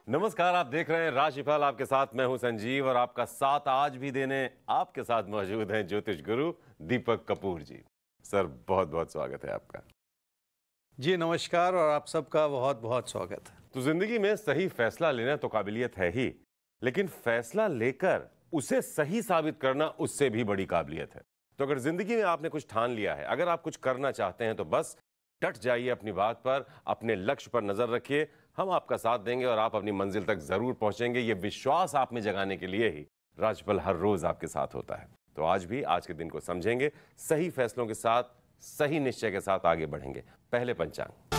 नमस्कार, आप देख रहे हैं राशिफल। आपके साथ मैं हूं संजीव और आपका साथ आज भी देने आपके साथ मौजूद हैं ज्योतिष गुरु दीपक कपूर जी। सर, बहुत बहुत स्वागत है आपका। जी नमस्कार और आप सबका बहुत बहुत स्वागत है। तो जिंदगी में सही फैसला लेना तो काबिलियत है ही, लेकिन फैसला लेकर उसे सही साबित करना उससे भी बड़ी काबिलियत है। तो अगर जिंदगी में आपने कुछ ठान लिया है, अगर आप कुछ करना चाहते हैं, तो बस डट जाइए अपनी बात पर, अपने लक्ष्य पर नजर रखिए। हम आपका साथ देंगे और आप अपनी मंजिल तक जरूर पहुंचेंगे। ये विश्वास आप में जगाने के लिए ही राशिफल हर रोज आपके साथ होता है। तो आज भी आज के दिन को समझेंगे, सही फैसलों के साथ, सही निश्चय के साथ आगे बढ़ेंगे। पहले पंचांग।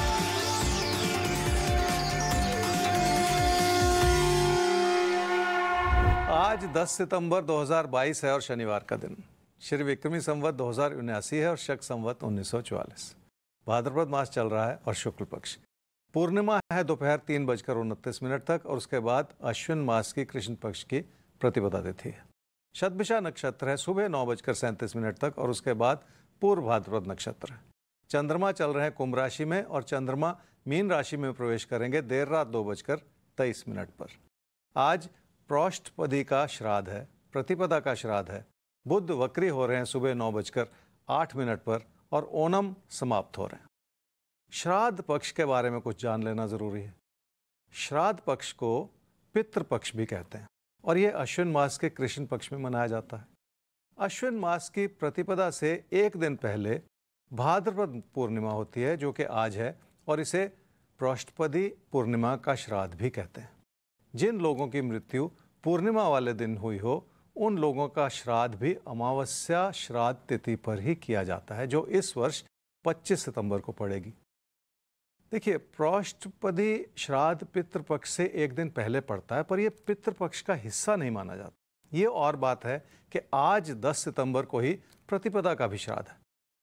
आज 10 सितंबर 2022 है और शनिवार का दिन। श्री विक्रमी संवत 2079 है और शक संवत 1944। भाद्रपद मास चल रहा है और शुक्ल पक्ष। पूर्णिमा है दोपहर 3:29 तक और उसके बाद अश्विन मास की कृष्ण पक्ष की प्रतिपदा तिथि है। शतभिषा नक्षत्र है सुबह 9:37 तक और उसके बाद पूर्व भाद्रपद नक्षत्र है। चंद्रमा चल रहे हैं कुंभ राशि में और चंद्रमा मीन राशि में प्रवेश करेंगे देर रात 2:23 पर। आज प्रोष्ठपदी का श्राद्ध है, प्रतिपदा का श्राद्ध है। बुध वक्री हो रहे हैं सुबह 9:08 पर और ओणम समाप्त हो रहे हैं। श्राद्ध पक्ष के बारे में कुछ जान लेना जरूरी है। श्राद्ध पक्ष को पितृपक्ष भी कहते हैं और यह अश्विन मास के कृष्ण पक्ष में मनाया जाता है। अश्विन मास की प्रतिपदा से एक दिन पहले भाद्रपद पूर्णिमा होती है, जो कि आज है, और इसे प्रोष्ठपदी पूर्णिमा का श्राद्ध भी कहते हैं। जिन लोगों की मृत्यु पूर्णिमा वाले दिन हुई हो, उन लोगों का श्राद्ध भी अमावस्या श्राद्ध तिथि पर ही किया जाता है, जो इस वर्ष 25 सितंबर को पड़ेगी। देखिए, प्रोष्ठपदी श्राद्ध पितृपक्ष से एक दिन पहले पड़ता है, पर यह पितृपक्ष का हिस्सा नहीं माना जाता। ये और बात है कि आज 10 सितंबर को ही प्रतिपदा का भी श्राद्ध है।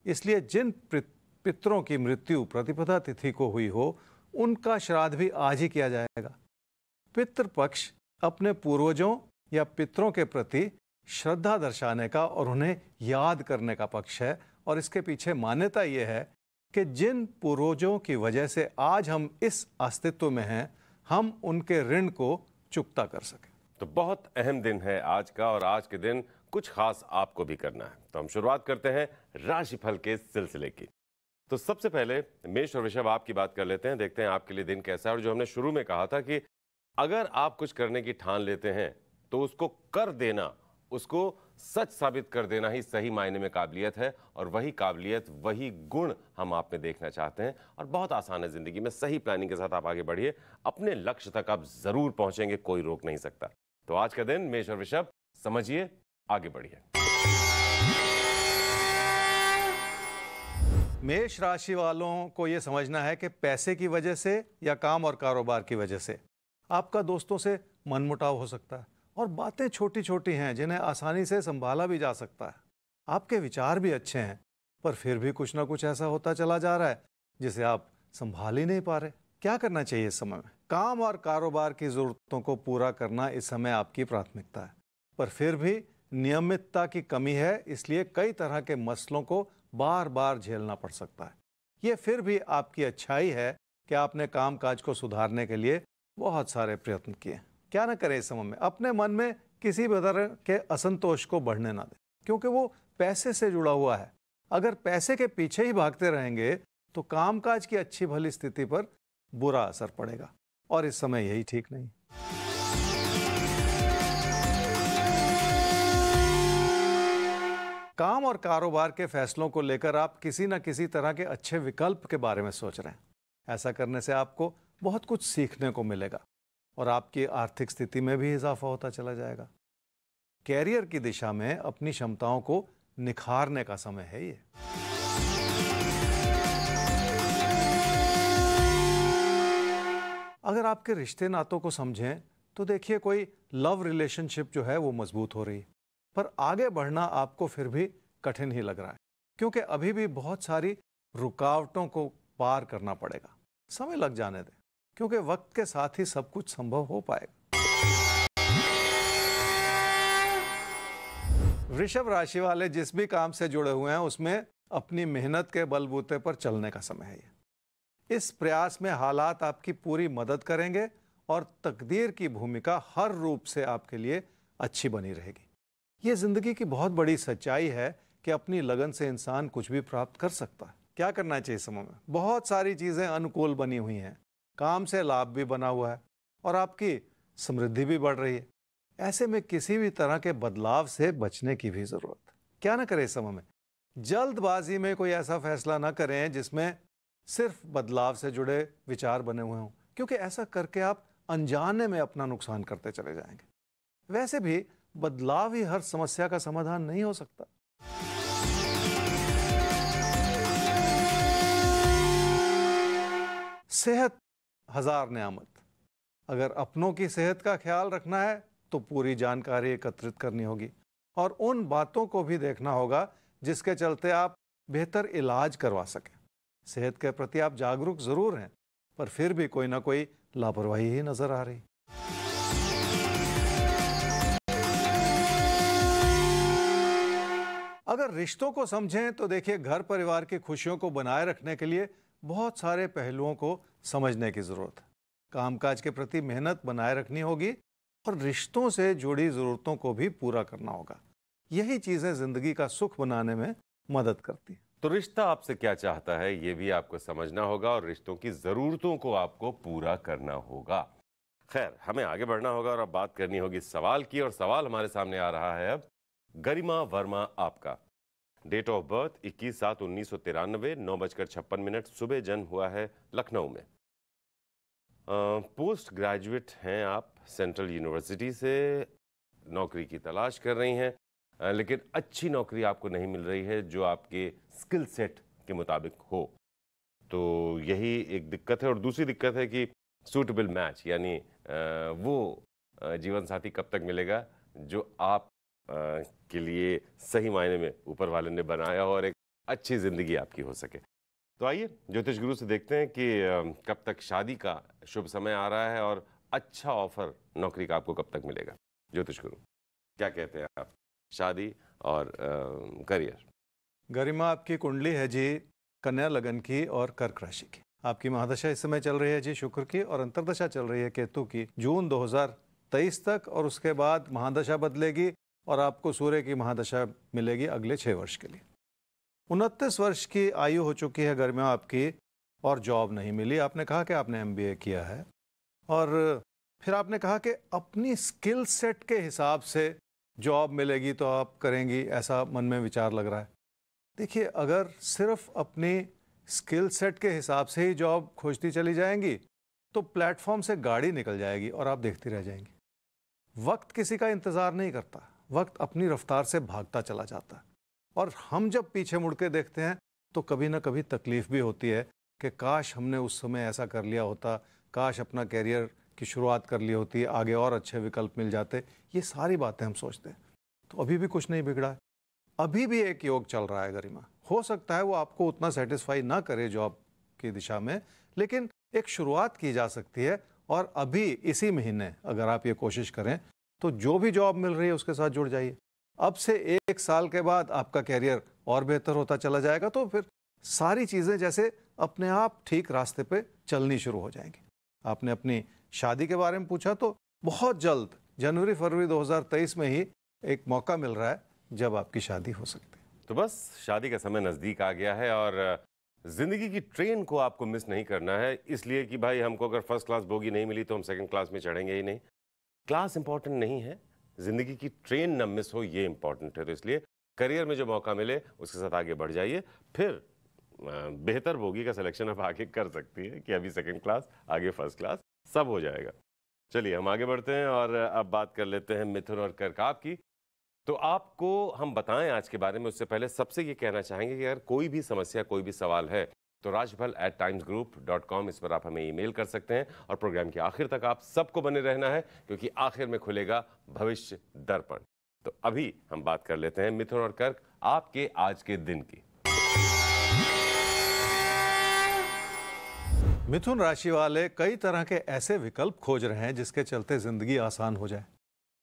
इसलिए जिन पितरों की मृत्यु प्रतिपदा तिथि को हुई हो, उनका श्राद्ध भी आज ही किया जाएगा। पितृपक्ष अपने पूर्वजों या पितरों के प्रति श्रद्धा दर्शाने का और उन्हें याद करने का पक्ष है। और इसके पीछे मान्यता यह है कि जिन पूर्वजों की वजह से आज हम इस अस्तित्व में हैं, हम उनके ऋण को चुकता कर सकें। तो बहुत अहम दिन है आज का, और आज के दिन कुछ खास आपको भी करना है। तो हम शुरुआत करते हैं राशिफल के सिलसिले की। तो सबसे पहले मेष और वृषभ आपकी बात कर लेते हैं, देखते हैं आपके लिए दिन कैसा है। और जो हमने शुरू में कहा था कि अगर आप कुछ करने की ठान लेते हैं तो उसको कर देना, उसको सच साबित कर देना ही सही मायने में काबिलियत है। और वही काबिलियत, वही गुण हम आप में देखना चाहते हैं। और बहुत आसान है जिंदगी में, सही प्लानिंग के साथ आप आगे बढ़िए, अपने लक्ष्य तक आप जरूर पहुंचेंगे, कोई रोक नहीं सकता। तो आज का दिन मेष और वृषभ समझिए, आगे बढ़िए। मेष राशि वालों को यह समझना है कि पैसे की वजह से या काम और कारोबार की वजह से आपका दोस्तों से मनमुटाव हो सकता है और बातें छोटी छोटी हैं जिन्हें आसानी से संभाला भी जा सकता है। आपके विचार भी अच्छे हैं, पर फिर भी कुछ ना कुछ ऐसा होता चला जा रहा है जिसे आप संभाल ही नहीं पा रहे। क्या करना चाहिए इस समय में? काम और कारोबार की जरूरतों को पूरा करना इस समय आपकी प्राथमिकता है, पर फिर भी नियमितता की कमी है, इसलिए कई तरह के मसलों को बार बार झेलना पड़ सकता है। ये फिर भी आपकी अच्छाई है कि आपने काम काज को सुधारने के लिए बहुत सारे प्रयत्न किए। क्या ना करें इस समय में? अपने मन में किसी भी तरह के असंतोष को बढ़ने ना दें, क्योंकि वो पैसे से जुड़ा हुआ है। अगर पैसे के पीछे ही भागते रहेंगे तो कामकाज की अच्छी भली स्थिति पर बुरा असर पड़ेगा, और इस समय यही ठीक नहीं। काम और कारोबार के फैसलों को लेकर आप किसी न किसी तरह के अच्छे विकल्प के बारे में सोच रहे हैं। ऐसा करने से आपको बहुत कुछ सीखने को मिलेगा और आपकी आर्थिक स्थिति में भी इजाफा होता चला जाएगा। कैरियर की दिशा में अपनी क्षमताओं को निखारने का समय है ये। अगर आपके रिश्ते नातों को समझें तो देखिए, कोई लव रिलेशनशिप जो है वो मजबूत हो रही है, पर आगे बढ़ना आपको फिर भी कठिन ही लग रहा है, क्योंकि अभी भी बहुत सारी रुकावटों को पार करना पड़ेगा। समय लग जाने दें, क्योंकि वक्त के साथ ही सब कुछ संभव हो पाएगा। वृषभ राशि वाले जिस भी काम से जुड़े हुए हैं उसमें अपनी मेहनत के बलबूते पर चलने का समय है ये। इस प्रयास में हालात आपकी पूरी मदद करेंगे और तकदीर की भूमिका हर रूप से आपके लिए अच्छी बनी रहेगी। ये ज़िंदगी की बहुत बड़ी सच्चाई है कि अपनी लगन से इंसान कुछ भी प्राप्त कर सकता है। क्या करना चाहिए इस समय में? बहुत सारी चीज़ें अनुकूल बनी हुई हैं, काम से लाभ भी बना हुआ है और आपकी समृद्धि भी बढ़ रही है। ऐसे में किसी भी तरह के बदलाव से बचने की भी ज़रूरत है। क्या ना करें इस समय में? जल्दबाजी में कोई ऐसा फैसला ना करें जिसमें सिर्फ बदलाव से जुड़े विचार बने हुए हों, क्योंकि ऐसा करके आप अनजाने में अपना नुकसान करते चले जाएंगे। वैसे भी बदलाव ही हर समस्या का समाधान नहीं हो सकता। सेहत हजार नेमत। अगर अपनों की सेहत का ख्याल रखना है तो पूरी जानकारी एकत्रित करनी होगी और उन बातों को भी देखना होगा जिसके चलते आप बेहतर इलाज करवा सकें। सेहत के प्रति आप जागरूक जरूर हैं, पर फिर भी कोई ना कोई लापरवाही ही नजर आ रही। अगर रिश्तों को समझें तो देखिए, घर परिवार की खुशियों को बनाए रखने के लिए बहुत सारे पहलुओं को समझने की जरूरत है। कामकाज के प्रति मेहनत बनाए रखनी होगी और रिश्तों से जुड़ी जरूरतों को भी पूरा करना होगा। यही चीजें जिंदगी का सुख बनाने में मदद करती हैं। तो रिश्ता आपसे क्या चाहता है ये भी आपको समझना होगा और रिश्तों की जरूरतों को आपको पूरा करना होगा। खैर, हमें आगे बढ़ना होगा और अब बात करनी होगी सवाल की। और सवाल हमारे सामने आ रहा है अब। गरिमा वर्मा आपका, डेट ऑफ बर्थ 21/7/1993, 9:56 सुबह जन्म हुआ है लखनऊ में। पोस्ट ग्रेजुएट हैं आप सेंट्रल यूनिवर्सिटी से, नौकरी की तलाश कर रही हैं, लेकिन अच्छी नौकरी आपको नहीं मिल रही है जो आपके स्किल सेट के मुताबिक हो। तो यही एक दिक्कत है। और दूसरी दिक्कत है कि सूटेबल मैच, यानी वो जीवन साथी कब तक मिलेगा जो आप के लिए सही मायने में ऊपर वाले ने बनाया हो और एक अच्छी जिंदगी आपकी हो सके। तो आइए ज्योतिष गुरु से देखते हैं कि कब तक शादी का शुभ समय आ रहा है और अच्छा ऑफर नौकरी का आपको कब तक मिलेगा। ज्योतिष गुरु क्या कहते हैं आप, शादी और करियर? गरिमा, आपकी कुंडली है जी कन्या लगन की और कर्क राशि की। आपकी महादशा इस समय चल रही है जी शुक्र की और अंतर्दशा चल रही है केतु की जून 2023 तक, और उसके बाद महादशा बदलेगी और आपको सूर्य की महादशा मिलेगी अगले 6 वर्ष के लिए। 29 वर्ष की आयु हो चुकी है गरिमा आपकी और जॉब नहीं मिली। आपने कहा कि आपने MBA किया है और फिर आपने कहा कि अपनी स्किल सेट के हिसाब से जॉब मिलेगी तो आप करेंगी, ऐसा मन में विचार लग रहा है। देखिए, अगर सिर्फ अपनी स्किल सेट के हिसाब से ही जॉब खोजती चली जाएंगी तो प्लेटफॉर्म से गाड़ी निकल जाएगी और आप देखती रह जाएंगी। वक्त किसी का इंतज़ार नहीं करता, वक्त अपनी रफ्तार से भागता चला जाता है और हम जब पीछे मुड़ के देखते हैं तो कभी ना कभी तकलीफ भी होती है कि काश हमने उस समय ऐसा कर लिया होता, काश अपना कैरियर की शुरुआत कर ली होती, आगे और अच्छे विकल्प मिल जाते। ये सारी बातें हम सोचते हैं। तो अभी भी कुछ नहीं बिगड़ा है, अभी भी एक योग चल रहा है गरिमा। हो सकता है वो आपको उतना सेटिस्फाई ना करे जॉब की दिशा में, लेकिन एक शुरुआत की जा सकती है। और अभी इसी महीने अगर आप ये कोशिश करें तो जो भी जॉब मिल रही है उसके साथ जुड़ जाइए। अब से 1 साल के बाद आपका कैरियर और बेहतर होता चला जाएगा, तो फिर सारी चीज़ें जैसे अपने आप ठीक रास्ते पे चलनी शुरू हो जाएंगी। आपने अपनी शादी के बारे में पूछा, तो बहुत जल्द जनवरी-फरवरी 2023 में ही एक मौका मिल रहा है जब आपकी शादी हो सकती है। तो बस शादी का समय नज़दीक आ गया है और ज़िंदगी की ट्रेन को आपको मिस नहीं करना है, इसलिए कि भाई हमको अगर फर्स्ट क्लास बोगी नहीं मिली तो हम सेकंड क्लास में चढ़ेंगे ही नहीं। क्लास इंपॉर्टेंट नहीं है, ज़िंदगी की ट्रेन न मिस हो ये इंपॉर्टेंट है। तो इसलिए करियर में जो मौका मिले उसके साथ आगे बढ़ जाइए, फिर बेहतर बोगी का सिलेक्शन आप आगे कर सकती है कि अभी सेकंड क्लास, आगे फर्स्ट क्लास, सब हो जाएगा। चलिए हम आगे बढ़ते हैं और अब बात कर लेते हैं मिथुन और कर्क की। तो आपको हम बताएं आज के बारे में, उससे पहले सबसे ये कहना चाहेंगे कि अगर कोई भी समस्या, कोई भी सवाल है तो rajphal@timesgroup.com इस पर आप हमें ईमेल कर सकते हैं। और प्रोग्राम के आखिर तक आप सबको बने रहना है क्योंकि आखिर में खुलेगा भविष्य दर्पण। तो अभी हम बात कर लेते हैं मिथुन और कर्क आपके आज के दिन की। मिथुन राशि वाले कई तरह के ऐसे विकल्प खोज रहे हैं जिसके चलते जिंदगी आसान हो जाए,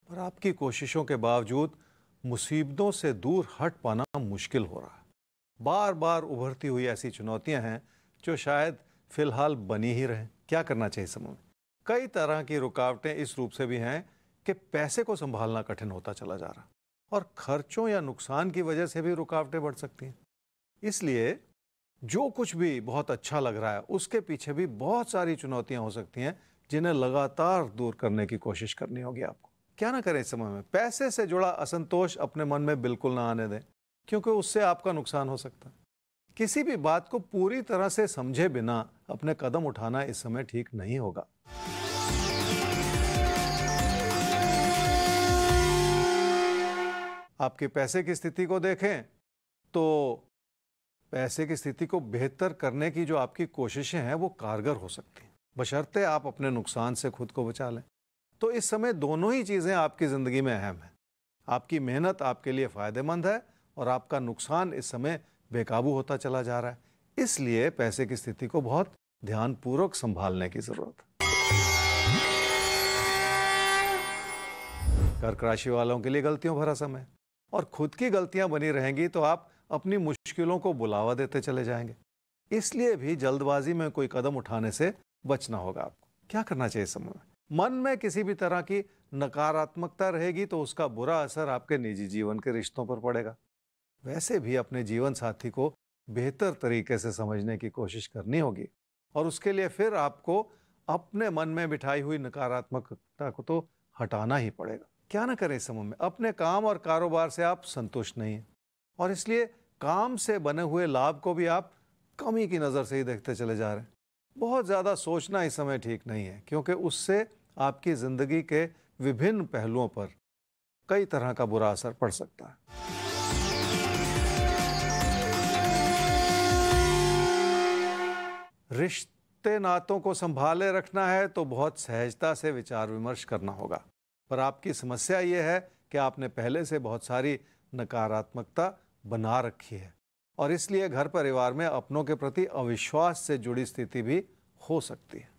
पर आपकी कोशिशों के बावजूद मुसीबतों से दूर हट पाना मुश्किल हो रहा है। बार बार उभरती हुई ऐसी चुनौतियां हैं जो शायद फिलहाल बनी ही रहें। क्या करना चाहिए समय में? कई तरह की रुकावटें इस रूप से भी हैं कि पैसे को संभालना कठिन होता चला जा रहा, और खर्चों या नुकसान की वजह से भी रुकावटें बढ़ सकती हैं। इसलिए जो कुछ भी बहुत अच्छा लग रहा है उसके पीछे भी बहुत सारी चुनौतियां हो सकती हैं, जिन्हें लगातार दूर करने की कोशिश करनी होगी आपको। क्या ना करें इस समय में, पैसे से जुड़ा असंतोष अपने मन में बिल्कुल ना आने दें, क्योंकि उससे आपका नुकसान हो सकता है। किसी भी बात को पूरी तरह से समझे बिना अपने कदम उठाना इस समय ठीक नहीं होगा। आपके पैसे की स्थिति को देखें तो पैसे की स्थिति को बेहतर करने की जो आपकी कोशिशें हैं वो कारगर हो सकती हैं, बशर्ते आप अपने नुकसान से खुद को बचा लें। तो इस समय दोनों ही चीज़ें आपकी ज़िंदगी में अहम हैं। आपकी मेहनत आपके लिए फ़ायदेमंद है और आपका नुकसान इस समय बेकाबू होता चला जा रहा है। इसलिए पैसे की स्थिति को बहुत ध्यानपूर्वक संभालने की ज़रूरत है। कर्क राशि वालों के लिए गलतियों भरा समय, और खुद की गलतियां बनी रहेंगी तो आप अपनी मुश्किलों को बुलावा देते चले जाएंगे। इसलिए भी जल्दबाजी में कोई कदम उठाने से बचना होगा आपको। क्या करना चाहिए इस समय में? मन में किसी भी तरह की नकारात्मकता रहेगी तो उसका बुरा असर आपके निजी जीवन के रिश्तों पर पड़ेगा। वैसे भी अपने जीवन साथी को बेहतर तरीके से समझने की कोशिश करनी होगी, और उसके लिए फिर आपको अपने मन में बिठाई हुई नकारात्मकता को तो हटाना ही पड़ेगा। क्या ना करें इस समय में, अपने काम और कारोबार से आप संतुष्ट नहीं हैं, और इसलिए काम से बने हुए लाभ को भी आप कमी की नज़र से ही देखते चले जा रहे हैं। बहुत ज़्यादा सोचना इस समय ठीक नहीं है, क्योंकि उससे आपकी ज़िंदगी के विभिन्न पहलुओं पर कई तरह का बुरा असर पड़ सकता है। रिश्ते नातों को संभाले रखना है तो बहुत सहजता से विचार विमर्श करना होगा, पर आपकी समस्या ये है कि आपने पहले से बहुत सारी नकारात्मकता बना रखी है, और इसलिए घर परिवार में अपनों के प्रति अविश्वास से जुड़ी स्थिति भी हो सकती है।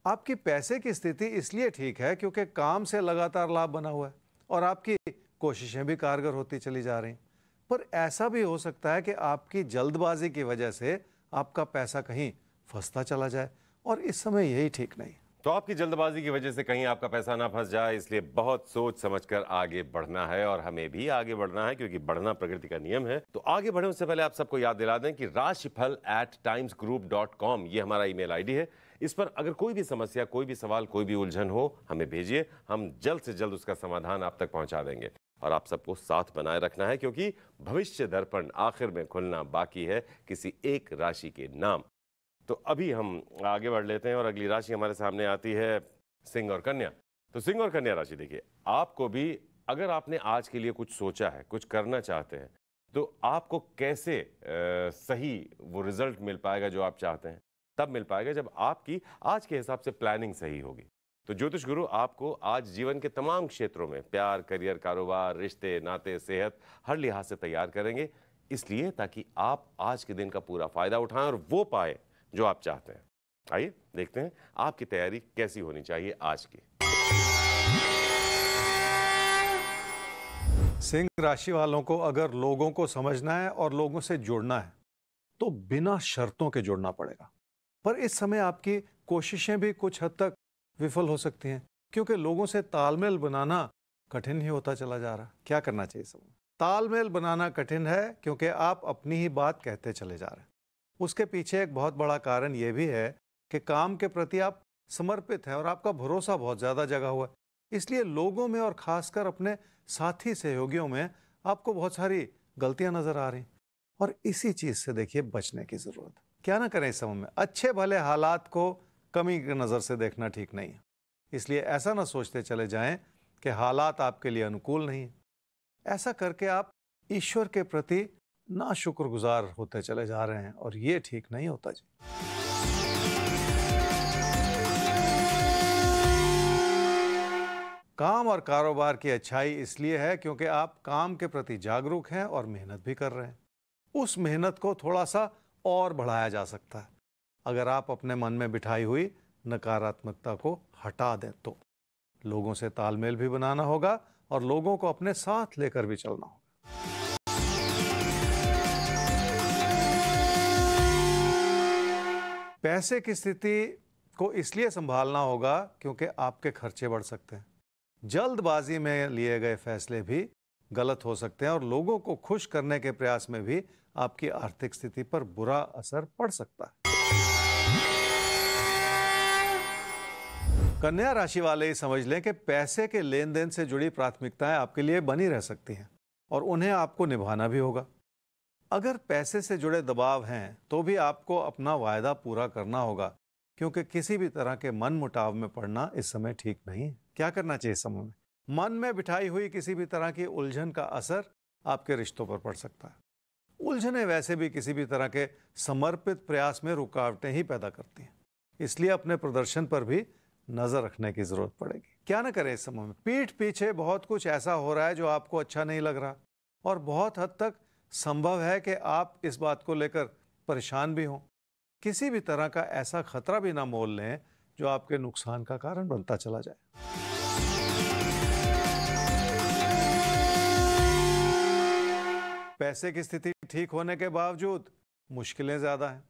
आपकी पैसे की स्थिति इसलिए ठीक है क्योंकि काम से लगातार लाभ बना हुआ है और आपकी कोशिशें भी कारगर होती चली जा रही हैं। पर ऐसा भी हो सकता है कि आपकी जल्दबाजी की वजह से आपका पैसा कहीं फंसता चला जाए, और इस समय यही ठीक नहीं। तो आपकी जल्दबाजी की वजह से कहीं आपका पैसा ना फंस जाए, इसलिए बहुत सोच समझकर आगे बढ़ना है, और हमें भी आगे बढ़ना है क्योंकि बढ़ना प्रकृति का नियम है। तो आगे बढ़े उससे पहले आप सबको याद दिला दें कि rashifal@timesgroup.com ये हमारा ईमेल आईडी है। इस पर अगर कोई भी समस्या, कोई भी सवाल, कोई भी उलझन हो, हमें भेजिए। हम जल्द से जल्द उसका समाधान आप तक पहुंचा देंगे। और आप सबको साथ बनाए रखना है, क्योंकि भविष्य दर्पण आखिर में खुलना बाकी है किसी एक राशि के नाम। तो अभी हम आगे बढ़ लेते हैं और अगली राशि हमारे सामने आती है सिंह और कन्या। तो सिंह और कन्या राशि, देखिए, आपको भी अगर आपने आज के लिए कुछ सोचा है, कुछ करना चाहते हैं, तो आपको कैसे सही वो रिजल्ट मिल पाएगा जो आप चाहते हैं? तब मिल पाएगा जब आपकी आज के हिसाब से प्लानिंग सही होगी। तो ज्योतिष गुरु आपको आज जीवन के तमाम क्षेत्रों में प्यार, करियर, कारोबार, रिश्ते, नाते, सेहत, हर लिहाज से तैयार करेंगे, इसलिए ताकि आप आज के दिन का पूरा फायदा उठाएं और वो पाए जो आप चाहते हैं। आइए देखते हैं आपकी तैयारी कैसी होनी चाहिए आज की। सिंह राशि वालों को अगर लोगों को समझना है और लोगों से जुड़ना है तो बिना शर्तों के जुड़ना पड़ेगा। पर इस समय आपकी कोशिशें भी कुछ हद तक विफल हो सकती हैं, क्योंकि लोगों से तालमेल बनाना कठिन ही होता चला जा रहा है। क्या करना चाहिए सब? तालमेल बनाना कठिन है क्योंकि आप अपनी ही बात कहते चले जा रहे हैं। उसके पीछे एक बहुत बड़ा कारण यह भी है कि काम के प्रति आप समर्पित हैं और आपका भरोसा बहुत ज़्यादा जगा हुआ है। इसलिए लोगों में और खासकर अपने साथी सहयोगियों में आपको बहुत सारी गलतियां नजर आ रही, और इसी चीज़ से देखिए बचने की ज़रूरत है। क्या ना करें इस समय में, अच्छे भले हालात को कमी की नज़र से देखना ठीक नहीं है। इसलिए ऐसा ना सोचते चले जाएं कि हालात आपके लिए अनुकूल नहीं है। ऐसा करके आप ईश्वर के प्रति नाशुक्रगुजार होते चले जा रहे हैं, और ये ठीक नहीं होता जी। काम और कारोबार की अच्छाई इसलिए है क्योंकि आप काम के प्रति जागरूक हैं और मेहनत भी कर रहे हैं। उस मेहनत को थोड़ा सा और बढ़ाया जा सकता है अगर आप अपने मन में बिठाई हुई नकारात्मकता को हटा दें। तो लोगों से तालमेल भी बनाना होगा और लोगों को अपने साथ लेकर भी चलना होगा। पैसे की स्थिति को इसलिए संभालना होगा क्योंकि आपके खर्चे बढ़ सकते हैं। जल्दबाजी में लिए गए फैसले भी गलत हो सकते हैं और लोगों को खुश करने के प्रयास में भी आपकी आर्थिक स्थिति पर बुरा असर पड़ सकता है। कन्या राशि वाले ही समझ लें कि पैसे के लेन देन से जुड़ी प्राथमिकताएं आपके लिए बनी रह सकती हैं और उन्हें आपको निभाना भी होगा। अगर पैसे से जुड़े दबाव हैं तो भी आपको अपना वायदा पूरा करना होगा, क्योंकि किसी भी तरह के मन मुटाव में पड़ना इस समय ठीक नहीं है। क्या करना चाहिए इस समय में? मन में बिठाई हुई किसी भी तरह की उलझन का असर आपके रिश्तों पर पड़ सकता है। उलझनें वैसे भी किसी भी तरह के समर्पित प्रयास में रुकावटें ही पैदा करती हैं, इसलिए अपने प्रदर्शन पर भी नजर रखने की जरूरत पड़ेगी। क्या ना करें इस समय में? पीठ पीछे बहुत कुछ ऐसा हो रहा है जो आपको अच्छा नहीं लग रहा और बहुत हद तक संभव है कि आप इस बात को लेकर परेशान भी हों। किसी भी तरह का ऐसा खतरा भी ना मोल लें जो आपके नुकसान का कारण बनता चला जाए। पैसे की स्थिति ठीक होने के बावजूद मुश्किलें ज्यादा हैं।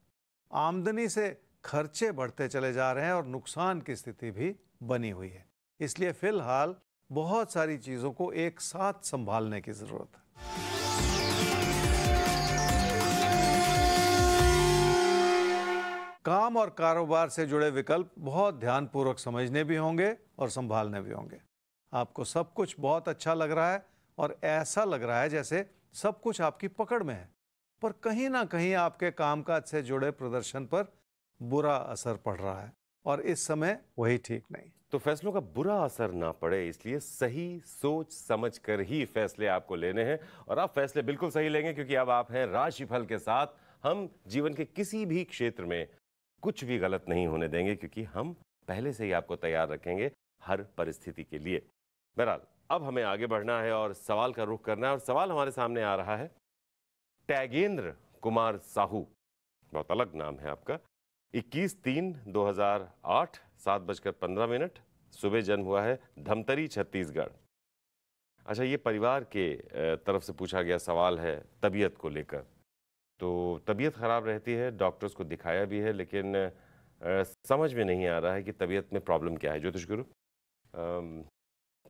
आमदनी से खर्चे बढ़ते चले जा रहे हैं और नुकसान की स्थिति भी बनी हुई है। इसलिए फिलहाल बहुत सारी चीजों को एक साथ संभालने की जरूरत है। काम और कारोबार से जुड़े विकल्प बहुत ध्यानपूर्वक समझने भी होंगे और संभालने भी होंगे। आपको सब कुछ बहुत अच्छा लग रहा है और ऐसा लग रहा है जैसे सब कुछ आपकी पकड़ में है, पर कहीं ना कहीं आपके कामकाज से जुड़े प्रदर्शन पर बुरा असर पड़ रहा है और इस समय वही ठीक नहीं। तो फैसलों का बुरा असर ना पड़े इसलिए सही सोच समझ कर ही फैसले आपको लेने हैं और आप फैसले बिल्कुल सही लेंगे, क्योंकि अब आप हैं राशिफल के साथ। हम जीवन के किसी भी क्षेत्र में कुछ भी गलत नहीं होने देंगे, क्योंकि हम पहले से ही आपको तैयार रखेंगे हर परिस्थिति के लिए। बहरहाल अब हमें आगे बढ़ना है और सवाल का रुख करना है और सवाल हमारे सामने आ रहा है। टैगेंद्र कुमार साहू, बहुत अलग नाम है आपका। 21/3/2008 7:15 सुबह जन्म हुआ है, धमतरी छत्तीसगढ़। अच्छा, ये परिवार के तरफ से पूछा गया सवाल है तबीयत को लेकर। तो तबीयत खराब रहती है, डॉक्टर्स को दिखाया भी है, लेकिन समझ में नहीं आ रहा है कि तबीयत में प्रॉब्लम क्या है। ज्योतिष गुरु,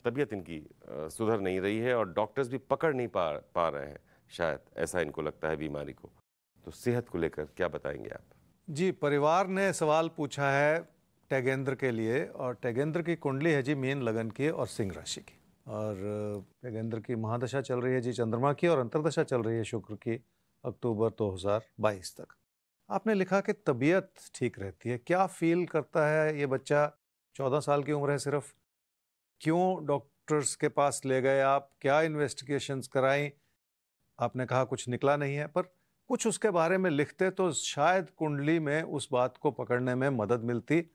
तबीयत इनकी सुधर नहीं रही है और डॉक्टर्स भी पकड़ नहीं पा रहे हैं, शायद ऐसा इनको लगता है बीमारी को। तो सेहत को लेकर क्या बताएंगे आप? जी, परिवार ने सवाल पूछा है टैगेंद्र के लिए और टैगेंद्र की कुंडली है जी मीन लगन की और सिंह राशि की। और टैगेंद्र की महादशा चल रही है जी चंद्रमा की और अंतर्दशा चल रही है शुक्र की अक्टूबर 2022 तक। आपने लिखा कि तबीयत ठीक रहती है। क्या फील करता है ये बच्चा? 14 साल की उम्र है सिर्फ। क्यों डॉक्टर्स के पास ले गए आप? क्या इन्वेस्टिगेशंस कराई? आपने कहा कुछ निकला नहीं है, पर कुछ उसके बारे में लिखते तो शायद कुंडली में उस बात को पकड़ने में मदद मिलती।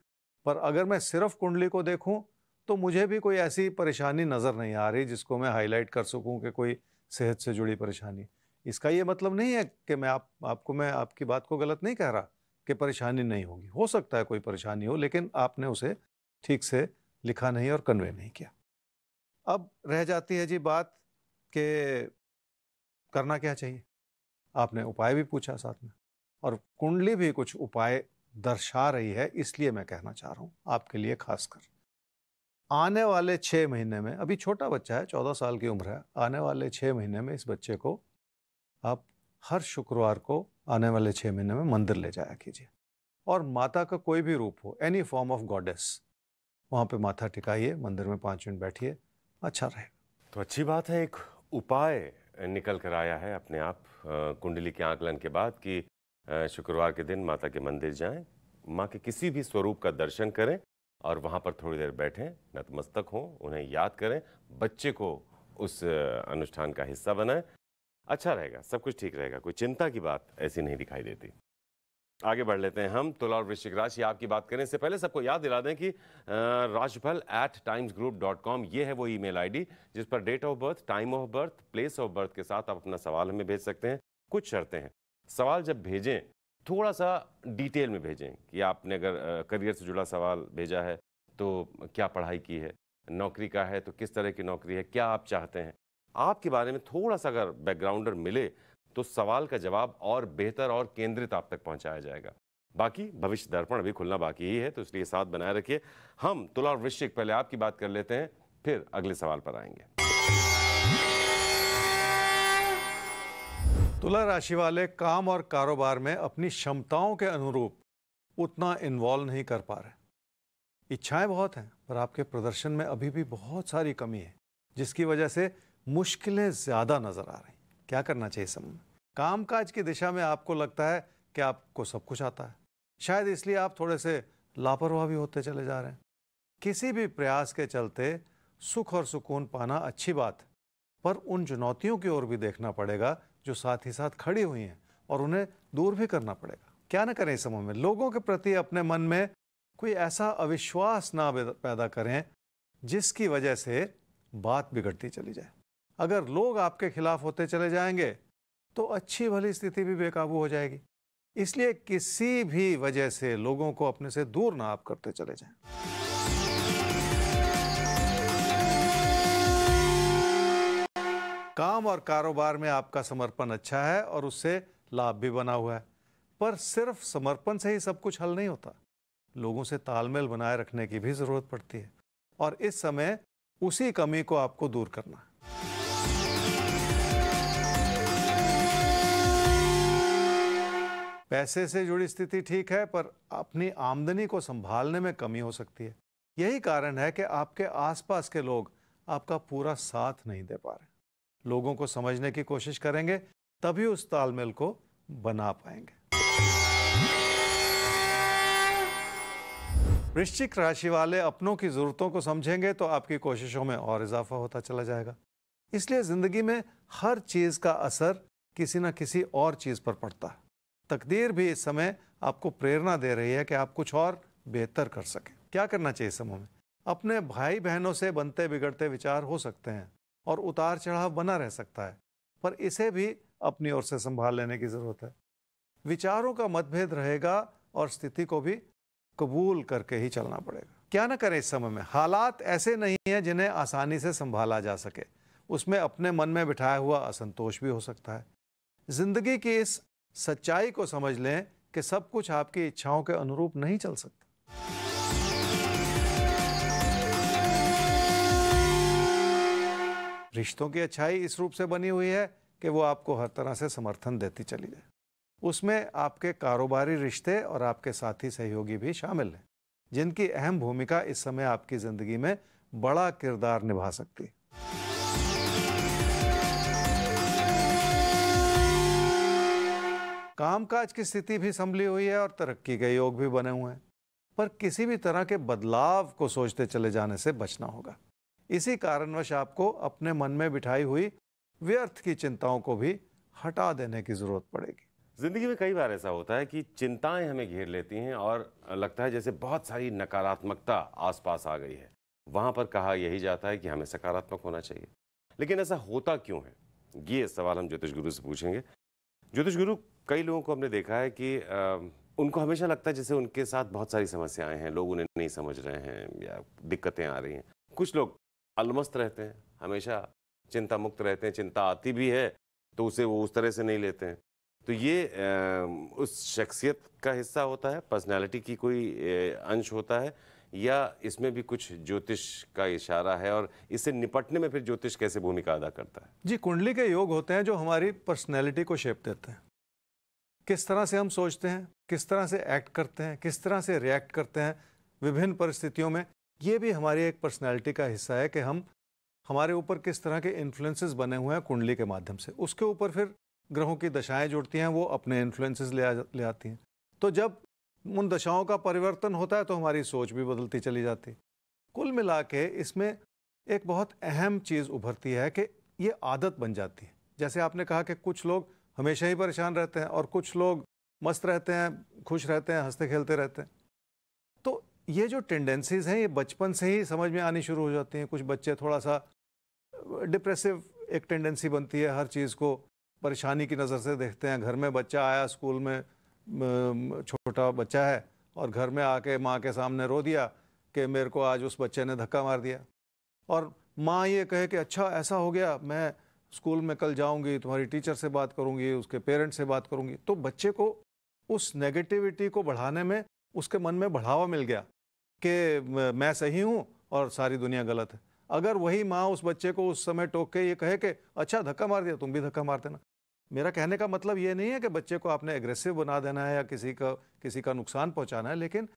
पर अगर मैं सिर्फ कुंडली को देखूं तो मुझे भी कोई ऐसी परेशानी नज़र नहीं आ रही जिसको मैं हाईलाइट कर सकूं कि कोई सेहत से जुड़ी परेशानी। इसका ये मतलब नहीं है कि मैं आपकी बात को गलत नहीं कह रहा कि परेशानी नहीं होगी। हो सकता है कोई परेशानी हो, लेकिन आपने उसे ठीक से लिखा नहीं और कन्वे नहीं किया। अब रह जाती है जी बात कि करना क्या चाहिए। आपने उपाय भी पूछा साथ में और कुंडली भी कुछ उपाय दर्शा रही है, इसलिए मैं कहना चाह रहा हूं आपके लिए खासकर आने वाले 6 महीने में। अभी छोटा बच्चा है, 14 साल की उम्र है। आने वाले 6 महीने में इस बच्चे को आप हर शुक्रवार को आने वाले 6 महीने में मंदिर ले जाया कीजिए और माता का कोई भी रूप हो, एनी फॉर्म ऑफ गॉडेस, वहाँ पे माथा टिकाइए, मंदिर में 5 मिनट बैठिए, अच्छा रहेगा। तो अच्छी बात है, एक उपाय निकल कर आया है अपने आप कुंडली के आकलन के बाद कि शुक्रवार के दिन माता के मंदिर जाएं, माँ के किसी भी स्वरूप का दर्शन करें और वहाँ पर थोड़ी देर बैठें, नतमस्तक हों, उन्हें याद करें, बच्चे को उस अनुष्ठान का हिस्सा बनाएं। अच्छा रहेगा, सब कुछ ठीक रहेगा। कोई चिंता की बात ऐसी नहीं दिखाई देती। आगे बढ़ लेते हैं हम। तुला और वृश्चिक राशि आपकी बात करें इससे पहले सबको याद दिला दें कि राशिफल@timesgroup.com ये है वो ईमेल आईडी जिस पर date of birth, time of birth, place of birth के साथ आप अपना सवाल हमें भेज सकते हैं। कुछ शर्तें हैं, सवाल जब भेजें थोड़ा सा डिटेल में भेजें कि आपने अगर करियर से जुड़ा सवाल भेजा है तो क्या पढ़ाई की है, नौकरी का है तो किस तरह की नौकरी है, क्या आप चाहते हैं, आपके बारे में थोड़ा सा अगर बैकग्राउंडर मिले तो सवाल का जवाब और बेहतर और केंद्रित आप तक पहुंचाया जाएगा। बाकी भविष्य दर्पण अभी खुलना बाकी ही है, तो इसलिए साथ बनाए रखिए। हम तुला और वृश्चिक पहले आपकी बात कर लेते हैं, फिर अगले सवाल पर आएंगे। तुला राशि वाले काम और कारोबार में अपनी क्षमताओं के अनुरूप उतना इन्वॉल्व नहीं कर पा रहे। इच्छाएं बहुत हैं, पर आपके प्रदर्शन में अभी भी बहुत सारी कमी है, जिसकी वजह से मुश्किलें ज्यादा नजर आ रही। क्या करना चाहिए समय में? कामकाज की दिशा में आपको लगता है कि आपको सब कुछ आता है, शायद इसलिए आप थोड़े से लापरवाह भी होते चले जा रहे हैं। किसी भी प्रयास के चलते सुख और सुकून पाना अच्छी बात है, पर उन चुनौतियों की ओर भी देखना पड़ेगा जो साथ ही साथ खड़ी हुई हैं, और उन्हें दूर भी करना पड़ेगा। क्या न करें इस समय में? लोगों के प्रति अपने मन में कोई ऐसा अविश्वास ना पैदा करें जिसकी वजह से बात बिगड़ती चली जाए। अगर लोग आपके खिलाफ होते चले जाएंगे तो अच्छी भली स्थिति भी बेकाबू हो जाएगी। इसलिए किसी भी वजह से लोगों को अपने से दूर ना आप करते चले जाएं। काम और कारोबार में आपका समर्पण अच्छा है और उससे लाभ भी बना हुआ है, पर सिर्फ समर्पण से ही सब कुछ हल नहीं होता। लोगों से तालमेल बनाए रखने की भी जरूरत पड़ती है, और इस समय उसी कमी को आपको दूर करना है। पैसे से जुड़ी स्थिति ठीक है, पर अपनी आमदनी को संभालने में कमी हो सकती है। यही कारण है कि आपके आसपास के लोग आपका पूरा साथ नहीं दे पा रहे। लोगों को समझने की कोशिश करेंगे, तभी उस तालमेल को बना पाएंगे। वृश्चिक राशि वाले अपनों की जरूरतों को समझेंगे तो आपकी कोशिशों में और इजाफा होता चला जाएगा। इसलिए जिंदगी में हर चीज का असर किसी न किसी और चीज पर पड़ता है। तकदीर भी इस समय आपको प्रेरणा दे रही है कि आप कुछ और बेहतर कर सकें। क्या करना चाहिए इस समय में? अपने भाई बहनों से बनते बिगड़ते विचार हो सकते हैं और उतार चढ़ाव बना रह सकता है, पर इसे भी अपनी ओर से संभाल लेने की जरूरत है। विचारों का मतभेद रहेगा और स्थिति को भी कबूल करके ही चलना पड़ेगा। क्या ना करें इस समय में? हालात ऐसे नहीं है जिन्हें आसानी से संभाला जा सके। उसमें अपने मन में बिठाया हुआ असंतोष भी हो सकता है। जिंदगी की इस सच्चाई को समझ लें कि सब कुछ आपकी इच्छाओं के अनुरूप नहीं चल सकता। रिश्तों की अच्छाई इस रूप से बनी हुई है कि वो आपको हर तरह से समर्थन देती चली जाए। उसमें आपके कारोबारी रिश्ते और आपके साथी सहयोगी भी शामिल हैं, जिनकी अहम भूमिका इस समय आपकी जिंदगी में बड़ा किरदार निभा सकती है। कामकाज की स्थिति भी संभली हुई है और तरक्की के योग भी बने हुए हैं, पर किसी भी तरह के बदलाव को सोचते चले जाने से बचना होगा। इसी कारणवश आपको अपने मन में बिठाई हुई व्यर्थ की चिंताओं को भी हटा देने की जरूरत पड़ेगी। जिंदगी में कई बार ऐसा होता है कि चिंताएं हमें घेर लेती हैं और लगता है जैसे बहुत सारी नकारात्मकता आसपास आ गई है। वहां पर कहा यही जाता है कि हमें सकारात्मक होना चाहिए, लेकिन ऐसा होता क्यों है? ये सवाल हम ज्योतिष गुरु से पूछेंगे। ज्योतिष गुरु, कई लोगों को हमने देखा है कि उनको हमेशा लगता है जैसे उनके साथ बहुत सारी समस्याएं हैं, लोग उन्हें नहीं समझ रहे हैं या दिक्कतें आ रही हैं। कुछ लोग अलमस्त रहते हैं, हमेशा चिंता मुक्त रहते हैं, चिंता आती भी है तो उसे वो उस तरह से नहीं लेते हैं। तो ये उस शख्सियत का हिस्सा होता है, पर्सनैलिटी की कोई अंश होता है, या इसमें भी कुछ ज्योतिष का इशारा है और इससे निपटने में फिर ज्योतिष कैसे भूमिका अदा करता है? जी, कुंडली के योग होते हैं जो हमारी पर्सनैलिटी को शेप देते हैं। किस तरह से हम सोचते हैं, किस तरह से एक्ट करते हैं, किस तरह से रिएक्ट करते हैं विभिन्न परिस्थितियों में, ये भी हमारी एक पर्सनैलिटी का हिस्सा है कि हम हमारे ऊपर किस तरह के इन्फ्लुएंसेस बने हुए हैं कुंडली के माध्यम से। उसके ऊपर फिर ग्रहों की दशाएं जुड़ती हैं, वो अपने इन्फ्लुएंसेस ले आती हैं। तो जब उन दशाओं का परिवर्तन होता है तो हमारी सोच भी बदलती चली जाती है। कुल मिला के इसमें एक बहुत अहम चीज़ उभरती है कि ये आदत बन जाती है। जैसे आपने कहा कि कुछ लोग हमेशा ही परेशान रहते हैं और कुछ लोग मस्त रहते हैं, खुश रहते हैं, हंसते खेलते रहते हैं। तो ये जो टेंडेंसीज हैं ये बचपन से ही समझ में आनी शुरू हो जाती हैं। कुछ बच्चे थोड़ा सा डिप्रेसिव एक टेंडेंसी बनती है, हर चीज़ को परेशानी की नज़र से देखते हैं। घर में बच्चा आया, स्कूल में छोटा बच्चा है और घर में आके माँ के सामने रो दिया कि मेरे को आज उस बच्चे ने धक्का मार दिया, और माँ ये कहे कि अच्छा ऐसा हो गया, मैं स्कूल में कल जाऊंगी, तुम्हारी टीचर से बात करूंगी, उसके पेरेंट्स से बात करूंगी। तो बच्चे को उस नेगेटिविटी को बढ़ाने में उसके मन में बढ़ावा मिल गया कि मैं सही हूँ और सारी दुनिया गलत है। अगर वही माँ उस बच्चे को उस समय टोक के ये कहे कि अच्छा धक्का मार दिया, तुम भी धक्का मार देना। मेरा कहने का मतलब ये नहीं है कि बच्चे को आपने एग्रेसिव बना देना है या किसी का नुकसान पहुंचाना है, लेकिन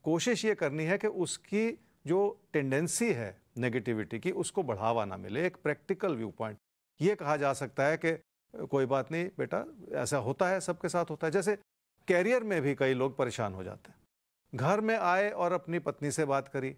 कोशिश ये करनी है कि उसकी जो टेंडेंसी है नेगेटिविटी की, उसको बढ़ावा ना मिले। एक प्रैक्टिकल व्यू पॉइंट ये कहा जा सकता है कि कोई बात नहीं बेटा, ऐसा होता है, सबके साथ होता है। जैसे कैरियर में भी कई लोग परेशान हो जाते हैं। घर में आए और अपनी पत्नी से बात करी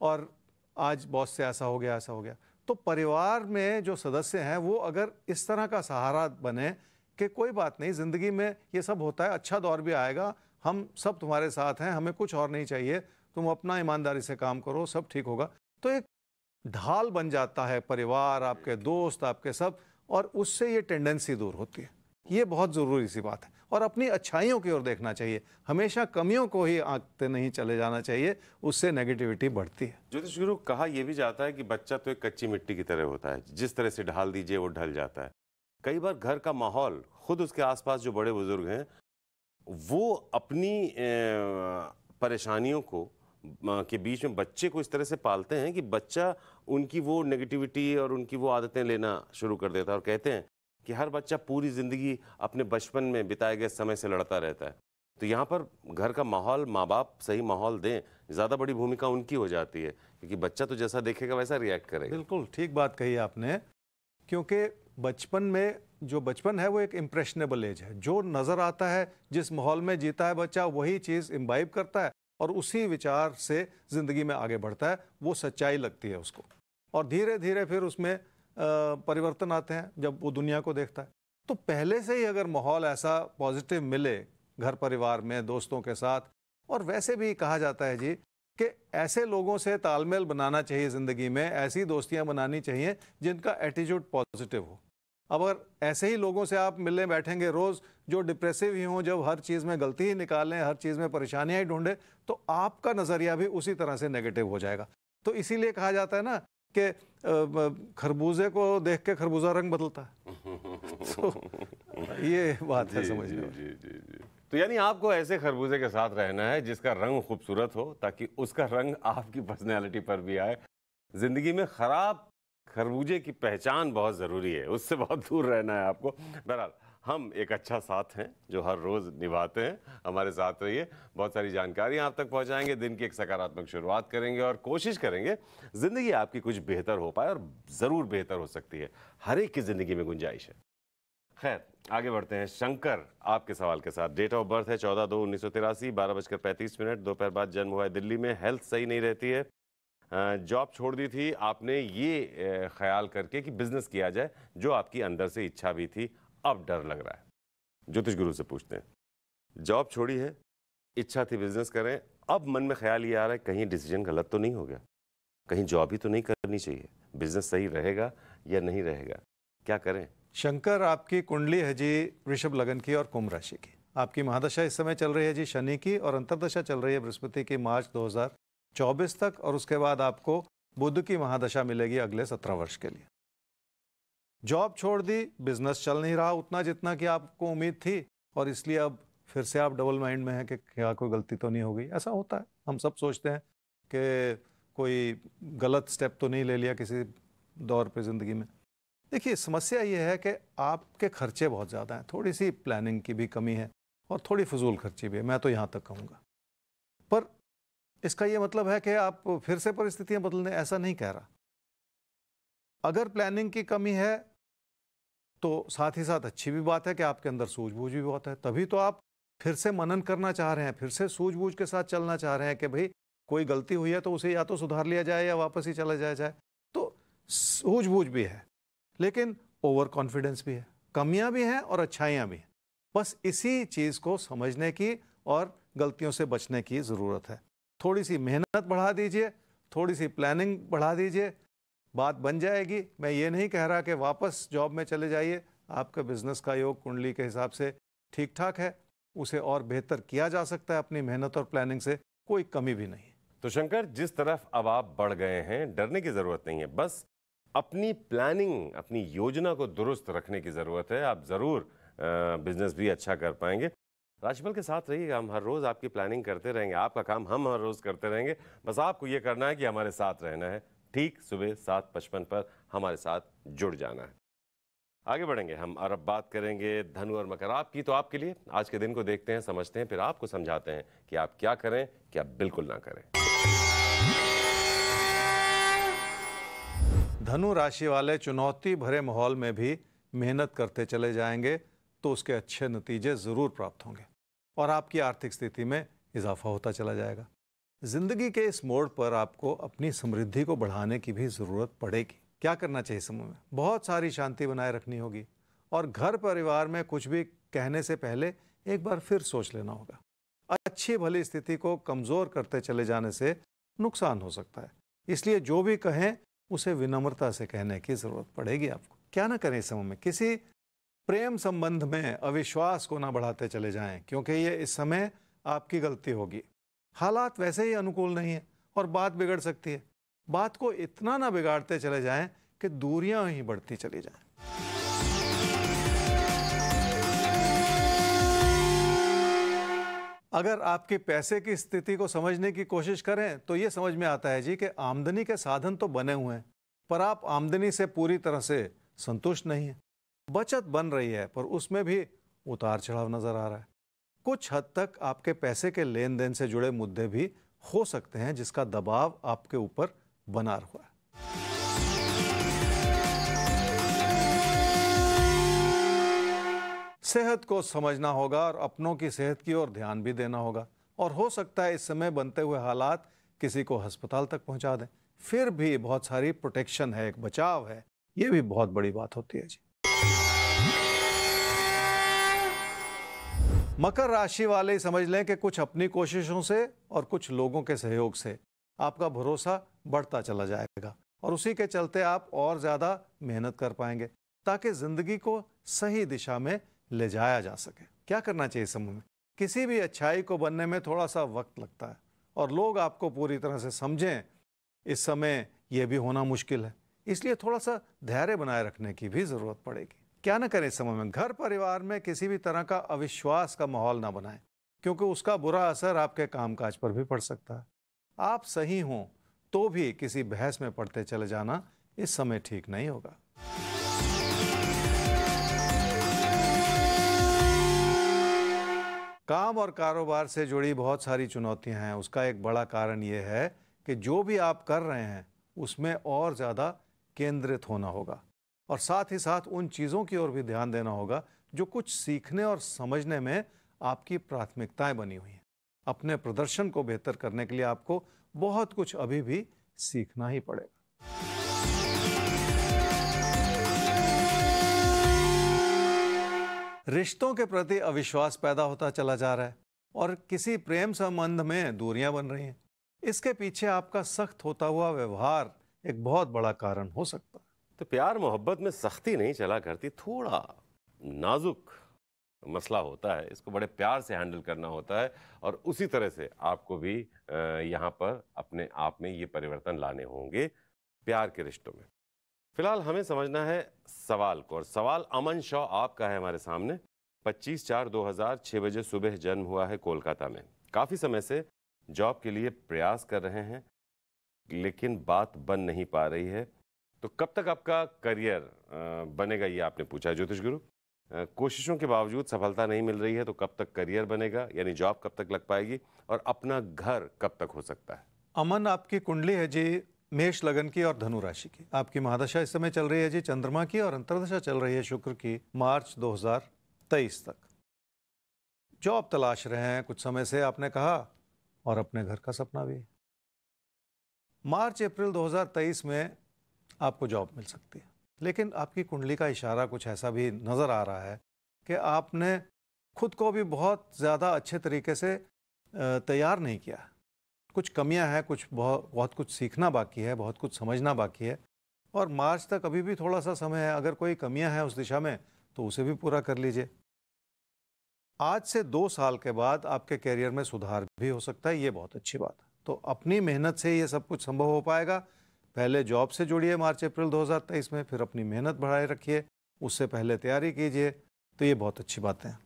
और आज बॉस से ऐसा हो गया, ऐसा हो गया। तो परिवार में जो सदस्य हैं वो अगर इस तरह का सहारा बने कि कोई बात नहीं, ज़िंदगी में ये सब होता है, अच्छा दौर भी आएगा, हम सब तुम्हारे साथ हैं, हमें कुछ और नहीं चाहिए, तुम अपना ईमानदारी से काम करो, सब ठीक होगा। तो एक ढाल बन जाता है परिवार, आपके दोस्त, आपके सब, और उससे ये टेंडेंसी दूर होती है। ये बहुत ज़रूरी सी बात है। और अपनी अच्छाइयों की ओर देखना चाहिए, हमेशा कमियों को ही आंकते नहीं चले जाना चाहिए, उससे नेगेटिविटी बढ़ती है। ज्योतिष गुरु, कहा यह भी जाता है कि बच्चा तो एक कच्ची मिट्टी की तरह होता है, जिस तरह से ढाल दीजिए वो ढल जाता है। कई बार घर का माहौल, खुद उसके आसपास जो बड़े बुजुर्ग हैं, वो अपनी परेशानियों को के बीच में बच्चे को इस तरह से पालते हैं कि बच्चा उनकी वो नेगेटिविटी और उनकी वो आदतें लेना शुरू कर देता है। और कहते हैं कि हर बच्चा पूरी ज़िंदगी अपने बचपन में बिताए गए समय से लड़ता रहता है। तो यहाँ पर घर का माहौल, माँ बाप सही माहौल दें, ज़्यादा बड़ी भूमिका उनकी हो जाती है, क्योंकि बच्चा तो जैसा देखेगा वैसा रिएक्ट करेगा। बिल्कुल ठीक बात कही आपने, क्योंकि बचपन में जो बचपन है वो एक इम्प्रेशनेबल एज है। जो नज़र आता है, जिस माहौल में जीता है बच्चा, वही चीज़ इम्बाइब करता है और उसी विचार से ज़िंदगी में आगे बढ़ता है। वो सच्चाई लगती है उसको, और धीरे धीरे फिर उसमें परिवर्तन आते हैं जब वो दुनिया को देखता है। तो पहले से ही अगर माहौल ऐसा पॉजिटिव मिले घर परिवार में, दोस्तों के साथ, और वैसे भी कहा जाता है जी कि ऐसे लोगों से तालमेल बनाना चाहिए ज़िंदगी में, ऐसी दोस्तियां बनानी चाहिए जिनका एटीट्यूड पॉजिटिव हो। अब अगर ऐसे ही लोगों से आप मिलने बैठेंगे रोज़, जो डिप्रेसिव ही हों, जब हर चीज़ में गलती ही निकालें, हर चीज़ में परेशानियां ही ढूंढें, तो आपका नज़रिया भी उसी तरह से नेगेटिव हो जाएगा। तो इसीलिए कहा जाता है ना कि खरबूजे को देख के खरबूजा रंग बदलता है। तो ये बात है समझने वाली। जी। तो यानी आपको ऐसे खरबूजे के साथ रहना है जिसका रंग खूबसूरत हो, ताकि उसका रंग आपकी पर्सनैलिटी पर भी आए। जिंदगी में खराब खरबूजे की पहचान बहुत ज़रूरी है, उससे बहुत दूर रहना है आपको। बहरहाल हम एक अच्छा साथ हैं जो हर रोज़ निभाते हैं। हमारे साथ रहिए, बहुत सारी जानकारियाँ आप तक पहुँचाएंगे, दिन की एक सकारात्मक शुरुआत करेंगे और कोशिश करेंगे ज़िंदगी आपकी कुछ बेहतर हो पाए, और ज़रूर बेहतर हो सकती है। हर एक की ज़िंदगी में गुंजाइश है। खैर, आगे बढ़ते हैं शंकर आपके सवाल के साथ। डेट ऑफ बर्थ है 14/2/1983, 12:35, दोपहर बाद जन्म हुआ है दिल्ली में। हेल्थ सही नहीं रहती है। जॉब छोड़ दी थी आपने ये ख्याल करके कि बिजनेस किया जाए, जो आपकी अंदर से इच्छा भी थी, अब डर लग रहा है। ज्योतिष गुरु से पूछते हैं, जॉब छोड़ी है, इच्छा थी बिजनेस करें, अब मन में ख्याल ये आ रहा है कहीं डिसीजन गलत तो नहीं हो गया, कहीं जॉब ही तो नहीं करनी चाहिए, बिजनेस सही रहेगा या नहीं रहेगा, क्या करें? शंकर, आपकी कुंडली है जी वृषभ लगन की और कुंभ राशि की। आपकी महादशा इस समय चल रही है जी शनि की, और अंतरदशा चल रही है बृहस्पति की मार्च 2024 तक, और उसके बाद आपको बुध की महादशा मिलेगी अगले 17 वर्ष के लिए। जॉब छोड़ दी, बिजनेस चल नहीं रहा उतना जितना कि आपको उम्मीद थी, और इसलिए अब फिर से आप डबल माइंड में हैं कि क्या कोई गलती तो नहीं हो गई। ऐसा होता है, हम सब सोचते हैं कि कोई गलत स्टेप तो नहीं ले लिया किसी दौर पे ज़िंदगी में। देखिए, समस्या ये है कि आपके खर्चे बहुत ज़्यादा हैं, थोड़ी सी प्लानिंग की भी कमी है और थोड़ी फजूल खर्ची भी है, मैं तो यहाँ तक कहूँगा। पर इसका ये मतलब है कि आप फिर से परिस्थितियाँ बदल दें, ऐसा नहीं कह रहा। अगर प्लानिंग की कमी है तो साथ ही साथ अच्छी भी बात है कि आपके अंदर सूझबूझ भी बहुत है, तभी तो आप फिर से मनन करना चाह रहे हैं, फिर से सूझबूझ के साथ चलना चाह रहे हैं कि भाई कोई गलती हुई है तो उसे या तो सुधार लिया जाए या वापस ही चला जाए। तो सूझबूझ भी है, लेकिन ओवर कॉन्फिडेंस भी है, कमियां भी हैं और अच्छाइयां भी हैं। बस इसी चीज़ को समझने की और गलतियों से बचने की ज़रूरत है। थोड़ी सी मेहनत बढ़ा दीजिए, थोड़ी सी प्लानिंग बढ़ा दीजिए, बात बन जाएगी। मैं ये नहीं कह रहा कि वापस जॉब में चले जाइए, आपका बिजनेस का योग कुंडली के हिसाब से ठीक ठाक है, उसे और बेहतर किया जा सकता है अपनी मेहनत और प्लानिंग से, कोई कमी भी नहीं। तो शंकर, जिस तरफ अब आप बढ़ गए हैं, डरने की ज़रूरत नहीं है, बस अपनी प्लानिंग, अपनी योजना को दुरुस्त रखने की ज़रूरत है। आप ज़रूर बिजनेस भी अच्छा कर पाएंगे। राशिफल के साथ रहिएगा, हम हर रोज आपकी प्लानिंग करते रहेंगे, आपका काम हम हर रोज करते रहेंगे। बस आपको ये करना है कि हमारे साथ रहना है, ठीक सुबह 7:55 पर हमारे साथ जुड़ जाना है। आगे बढ़ेंगे हम और अब बात करेंगे धनु और मकर आपकी। तो आपके लिए आज के दिन को देखते हैं, समझते हैं, फिर आपको समझाते हैं कि आप क्या करें, क्या बिल्कुल ना करें। धनु राशि वाले चुनौती भरे माहौल में भी मेहनत करते चले जाएंगे तो उसके अच्छे नतीजे ज़रूर प्राप्त होंगे और आपकी आर्थिक स्थिति में इजाफा होता चला जाएगा। जिंदगी के इस मोड़ पर आपको अपनी समृद्धि को बढ़ाने की भी ज़रूरत पड़ेगी। क्या करना चाहिए समय में? बहुत सारी शांति बनाए रखनी होगी और घर परिवार में कुछ भी कहने से पहले एक बार फिर सोच लेना होगा। अच्छी भली स्थिति को कमज़ोर करते चले जाने से नुकसान हो सकता है, इसलिए जो भी कहें उसे विनम्रता से कहने की ज़रूरत पड़ेगी आपको। क्या ना करें इस समय में? किसी प्रेम संबंध में अविश्वास को ना बढ़ाते चले जाएं, क्योंकि ये इस समय आपकी गलती होगी। हालात वैसे ही अनुकूल नहीं है और बात बिगड़ सकती है। बात को इतना ना बिगाड़ते चले जाएं कि दूरियां ही बढ़ती चली जाएं। अगर आपकी पैसे की स्थिति को समझने की कोशिश करें तो ये समझ में आता है जी कि आमदनी के साधन तो बने हुए हैं, पर आप आमदनी से पूरी तरह से संतुष्ट नहीं हैं। बचत बन रही है पर उसमें भी उतार चढ़ाव नजर आ रहा है। कुछ हद तक आपके पैसे के लेन देन से जुड़े मुद्दे भी हो सकते हैं, जिसका दबाव आपके ऊपर बना हुआ है। सेहत को समझना होगा और अपनों की सेहत की ओर ध्यान भी देना होगा, और हो सकता है इस समय बनते हुए हालात किसी को अस्पताल तक पहुंचा दें। फिर भी बहुत सारी प्रोटेक्शन है, एक बचाव है, ये भी बहुत बड़ी बात होती है जी। मकर राशि वाले समझ लें कि कुछ अपनी कोशिशों से और कुछ लोगों के सहयोग से आपका भरोसा बढ़ता चला जाएगा और उसी के चलते आप और ज़्यादा मेहनत कर पाएंगे ताकि ज़िंदगी को सही दिशा में ले जाया जा सके। क्या करना चाहिए समय में? किसी भी अच्छाई को बनने में थोड़ा सा वक्त लगता है और लोग आपको पूरी तरह से समझें इस समय यह भी होना मुश्किल है, इसलिए थोड़ा सा धैर्य बनाए रखने की भी ज़रूरत पड़ेगी। क्या ना करें इस समय में? घर परिवार में किसी भी तरह का अविश्वास का माहौल ना बनाएं, क्योंकि उसका बुरा असर आपके कामकाज पर भी पड़ सकता है। आप सही हों तो भी किसी बहस में पड़ते चले जाना इस समय ठीक नहीं होगा। काम और कारोबार से जुड़ी बहुत सारी चुनौतियां हैं। उसका एक बड़ा कारण यह है कि जो भी आप कर रहे हैं उसमें और ज़्यादा केंद्रित होना होगा और साथ ही साथ उन चीज़ों की ओर भी ध्यान देना होगा जो कुछ सीखने और समझने में आपकी प्राथमिकताएं बनी हुई हैं। अपने प्रदर्शन को बेहतर करने के लिए आपको बहुत कुछ अभी भी सीखना ही पड़ेगा। रिश्तों के प्रति अविश्वास पैदा होता चला जा रहा है और किसी प्रेम संबंध में दूरियां बन रही हैं। इसके पीछे आपका सख्त होता हुआ व्यवहार एक बहुत बड़ा कारण हो सकता है। तो प्यार मोहब्बत में सख्ती नहीं चला करती, थोड़ा नाजुक मसला होता है, इसको बड़े प्यार से हैंडल करना होता है और उसी तरह से आपको भी यहाँ पर अपने आप में ये परिवर्तन लाने होंगे प्यार के रिश्तों में। फिलहाल हमें समझना है सवाल को, और सवाल अमन शॉ आपका है हमारे सामने। 25/4/2000 6 बजे सुबह जन्म हुआ है कोलकाता में। काफ़ी समय से जॉब के लिए प्रयास कर रहे हैं लेकिन बात बन नहीं पा रही है, तो कब तक आपका करियर बनेगा ये आपने पूछा है ज्योतिष गुरु। कोशिशों के बावजूद सफलता नहीं मिल रही है तो कब तक करियर बनेगा, यानी जॉब कब तक लग पाएगी, और अपना घर कब तक हो सकता है। अमन, आपकी कुंडली है जी मेष लगन की और धनु राशि की। आपकी महादशा इस समय चल रही है जी चंद्रमा की और अंतर्दशा चल रही है शुक्र की मार्च 2023 तक। जॉब तलाश रहे हैं कुछ समय से आपने कहा, और अपने घर का सपना भी। मार्च अप्रैल 2023 में आपको जॉब मिल सकती है, लेकिन आपकी कुंडली का इशारा कुछ ऐसा भी नज़र आ रहा है कि आपने खुद को भी बहुत ज़्यादा अच्छे तरीके से तैयार नहीं किया। कुछ कमियां हैं, कुछ बहुत कुछ सीखना बाकी है, बहुत कुछ समझना बाकी है, और मार्च तक अभी भी थोड़ा सा समय है। अगर कोई कमियां हैं उस दिशा में तो उसे भी पूरा कर लीजिए। आज से 2 साल के बाद आपके करियर में सुधार भी हो सकता है, ये बहुत अच्छी बात है। तो अपनी मेहनत से ये सब कुछ संभव हो पाएगा। पहले जॉब से जुड़िए मार्च अप्रैल 2023 में, फिर अपनी मेहनत बढ़ाए रखिए, उससे पहले तैयारी कीजिए, तो ये बहुत अच्छी बातें हैं।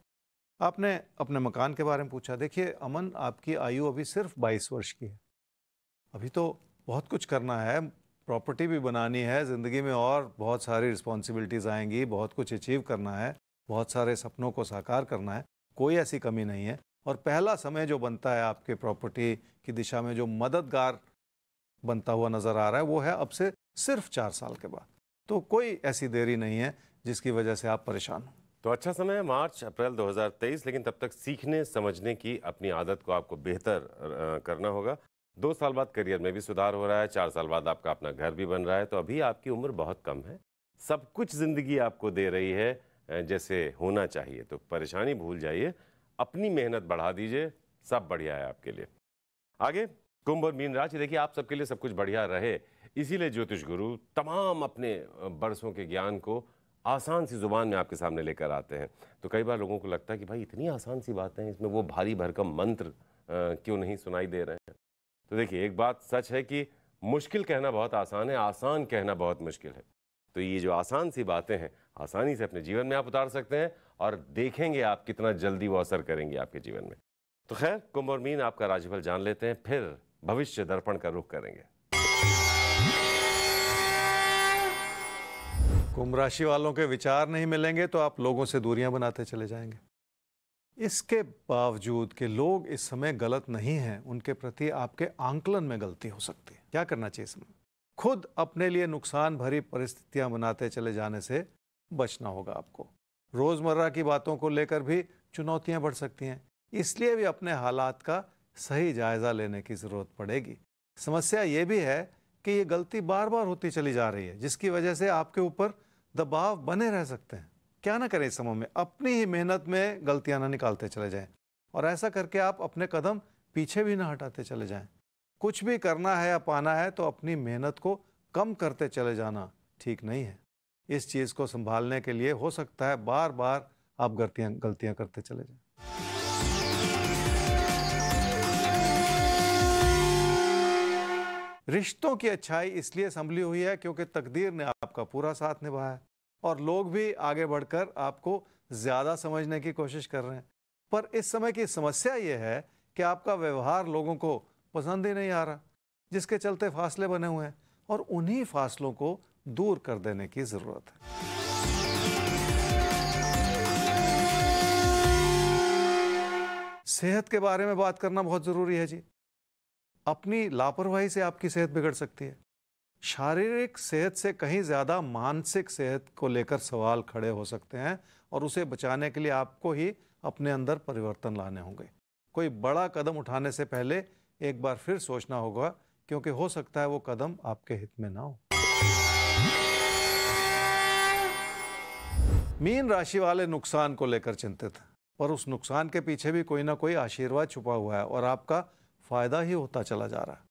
आपने अपने मकान के बारे में पूछा। देखिए अमन, आपकी आयु अभी सिर्फ 22 वर्ष की है। अभी तो बहुत कुछ करना है, प्रॉपर्टी भी बनानी है, ज़िंदगी में और बहुत सारी रिस्पॉन्सिबिलिटीज़ आएंगी, बहुत कुछ अचीव करना है, बहुत सारे सपनों को साकार करना है, कोई ऐसी कमी नहीं है। और पहला समय जो बनता है आपके प्रॉपर्टी की दिशा में, जो मददगार बनता हुआ नज़र आ रहा है, वो है अब से सिर्फ 4 साल के बाद। तो कोई ऐसी देरी नहीं है जिसकी वजह से आप परेशान हो। तो अच्छा समय है मार्च अप्रैल 2023, लेकिन तब तक सीखने समझने की अपनी आदत को आपको बेहतर करना होगा। 2 साल बाद करियर में भी सुधार हो रहा है, 4 साल बाद आपका अपना घर भी बन रहा है, तो अभी आपकी उम्र बहुत कम है। सब कुछ ज़िंदगी आपको दे रही है जैसे होना चाहिए, तो परेशानी भूल जाइए, अपनी मेहनत बढ़ा दीजिए, सब बढ़िया है आपके लिए। आगे कुंभ और मीन राशि, देखिए आप सबके लिए सब कुछ बढ़िया रहे, इसीलिए ज्योतिष गुरु तमाम अपने बरसों के ज्ञान को आसान सी जुबान में आपके सामने लेकर आते हैं। तो कई बार लोगों को लगता है कि भाई इतनी आसान सी बातें हैं, इसमें वो भारी भरकम मंत्र क्यों नहीं सुनाई दे रहे हैं। तो देखिए एक बात सच है कि मुश्किल कहना बहुत आसान है, आसान कहना बहुत मुश्किल है। तो ये जो आसान सी बातें हैं, आसानी से अपने जीवन में आप उतार सकते हैं और देखेंगे आप कितना जल्दी वो असर करेंगे आपके जीवन में। तो खैर कुंभ और मीन आपका राशिफल जान लेते हैं, फिर भविष्य दर्पण का रुख करेंगे। कुंभ राशि वालों के विचार नहीं मिलेंगे तो आप लोगों से दूरियां बनाते चले जाएंगे। इसके बावजूद कि लोग इस समय गलत नहीं हैं, उनके प्रति आपके आंकलन में गलती हो सकती है। क्या करना चाहिए इस समय? खुद अपने लिए नुकसान भरी परिस्थितियां बनाते चले जाने से बचना होगा आपको। रोजमर्रा की बातों को लेकर भी चुनौतियां बढ़ सकती हैं, इसलिए भी अपने हालात का सही जायजा लेने की जरूरत पड़ेगी। समस्या ये भी है कि ये गलती बार बार होती चली जा रही है, जिसकी वजह से आपके ऊपर दबाव बने रह सकते हैं। क्या ना करें इस समय में, अपनी ही मेहनत में गलतियां ना निकालते चले जाएं, और ऐसा करके आप अपने कदम पीछे भी ना हटाते चले जाएं। कुछ भी करना है या पाना है तो अपनी मेहनत को कम करते चले जाना ठीक नहीं है। इस चीज़ को संभालने के लिए हो सकता है बार बार आप गलतियां करते चले जाएं। रिश्तों की अच्छाई इसलिए संभली हुई है क्योंकि तकदीर ने आपका पूरा साथ निभाया है, और लोग भी आगे बढ़कर आपको ज़्यादा समझने की कोशिश कर रहे हैं। पर इस समय की समस्या ये है कि आपका व्यवहार लोगों को पसंद ही नहीं आ रहा, जिसके चलते फासले बने हुए हैं, और उन्हीं फासलों को दूर कर देने की ज़रूरत है। सेहत के बारे में बात करना बहुत ज़रूरी है जी। अपनी लापरवाही से आपकी सेहत बिगड़ सकती है। शारीरिक सेहत से कहीं ज़्यादा मानसिक सेहत को लेकर सवाल खड़े हो सकते हैं, और उसे बचाने के लिए आपको ही अपने अंदर परिवर्तन लाने होंगे। कोई बड़ा कदम उठाने से पहले एक बार फिर सोचना होगा, क्योंकि हो सकता है वो कदम आपके हित में ना हो। मीन राशि वाले नुकसान को लेकर चिंतित हैं, पर उस नुकसान के पीछे भी कोई ना कोई आशीर्वाद छुपा हुआ है, और आपका फायदा ही होता चला जा रहा है।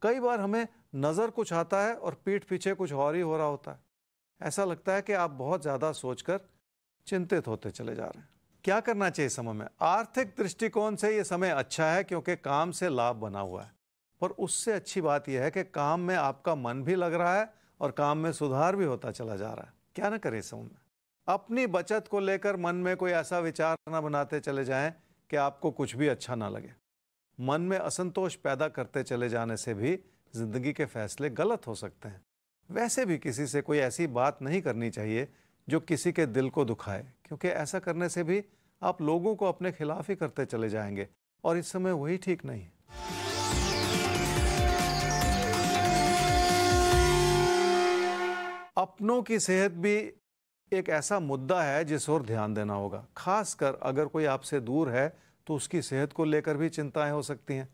कई बार हमें नज़र कुछ आता है और पीठ पीछे कुछ और ही हो रहा होता है। ऐसा लगता है कि आप बहुत ज़्यादा सोचकर चिंतित होते चले जा रहे हैं। क्या करना चाहिए समय में? आर्थिक दृष्टिकोण से ये समय अच्छा है, क्योंकि काम से लाभ बना हुआ है। पर उससे अच्छी बात यह है कि काम में आपका मन भी लग रहा है और काम में सुधार भी होता चला जा रहा है। क्या ना करें इस समय में? अपनी बचत को लेकर मन में कोई ऐसा विचार ना बनाते चले जाएं कि आपको कुछ भी अच्छा ना लगे। मन में असंतोष पैदा करते चले जाने से भी जिंदगी के फैसले गलत हो सकते हैं। वैसे भी किसी से कोई ऐसी बात नहीं करनी चाहिए जो किसी के दिल को दुखाए, क्योंकि ऐसा करने से भी आप लोगों को अपने खिलाफ ही करते चले जाएंगे, और इस समय वही ठीक नहीं है। अपनों की सेहत भी एक ऐसा मुद्दा है जिस ओर ध्यान देना होगा। खासकर अगर कोई आपसे दूर है तो उसकी सेहत को लेकर भी चिंताएं हो सकती हैं।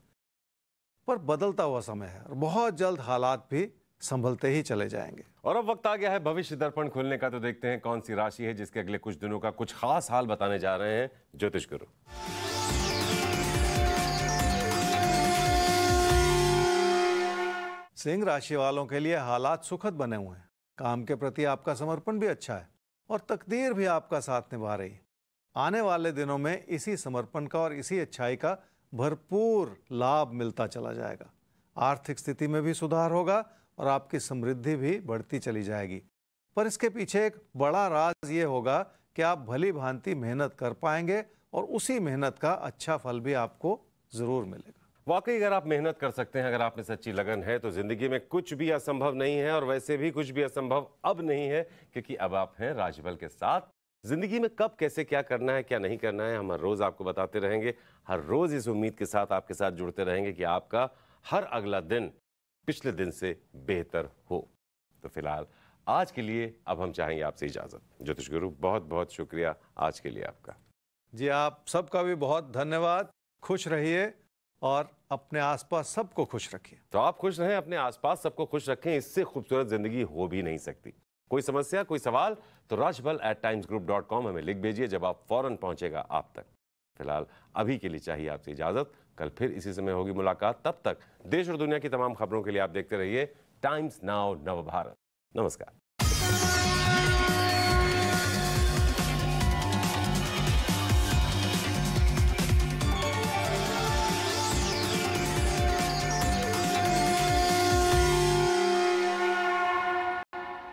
पर बदलता हुआ समय है और बहुत जल्द हालात भी संभलते ही चले जाएंगे। और अब वक्त आ गया है भविष्य दर्पण खोलने का। तो देखते हैं कौन सी राशि है जिसके अगले कुछ दिनों का कुछ खास हाल बताने जा रहे हैं ज्योतिष गुरु। सिंह राशि वालों के लिए हालात सुखद बने हुए हैं। काम के प्रति आपका समर्पण भी अच्छा है और तकदीर भी आपका साथ निभा रही है। आने वाले दिनों में इसी समर्पण का और इसी अच्छाई का भरपूर लाभ मिलता चला जाएगा। आर्थिक स्थिति में भी सुधार होगा और आपकी समृद्धि भी बढ़ती चली जाएगी। पर इसके पीछे एक बड़ा राज ये होगा कि आप भली भांति मेहनत कर पाएंगे और उसी मेहनत का अच्छा फल भी आपको ज़रूर मिलेगा। वाकई अगर आप मेहनत कर सकते हैं, अगर आप में सच्ची लगन है, तो जिंदगी में कुछ भी असंभव नहीं है। और वैसे भी कुछ भी असंभव अब नहीं है, क्योंकि अब आप हैं राशिफल के साथ। जिंदगी में कब कैसे क्या करना है, क्या नहीं करना है, हम हर रोज आपको बताते रहेंगे। हर रोज इस उम्मीद के साथ आपके साथ जुड़ते रहेंगे कि आपका हर अगला दिन पिछले दिन से बेहतर हो। तो फिलहाल आज के लिए अब हम चाहेंगे आपसे इजाजत। ज्योतिष गुरु, बहुत बहुत शुक्रिया आज के लिए आपका। जी, आप सबका भी बहुत धन्यवाद। खुश रहिए और अपने आसपास सबको खुश रखिए। तो आप खुश रहें, अपने आसपास सबको खुश रखें। इससे खूबसूरत जिंदगी हो भी नहीं सकती। कोई समस्या, कोई सवाल, तो rashfal@timesgroup.com हमें लिख भेजिए, जब आप फौरन पहुंचेगा आप तक। फिलहाल अभी के लिए चाहिए आपसे इजाजत। कल फिर इसी समय होगी मुलाकात। तब तक देश और दुनिया की तमाम खबरों के लिए आप देखते रहिए टाइम्स नाउ नवभारत। नमस्कार।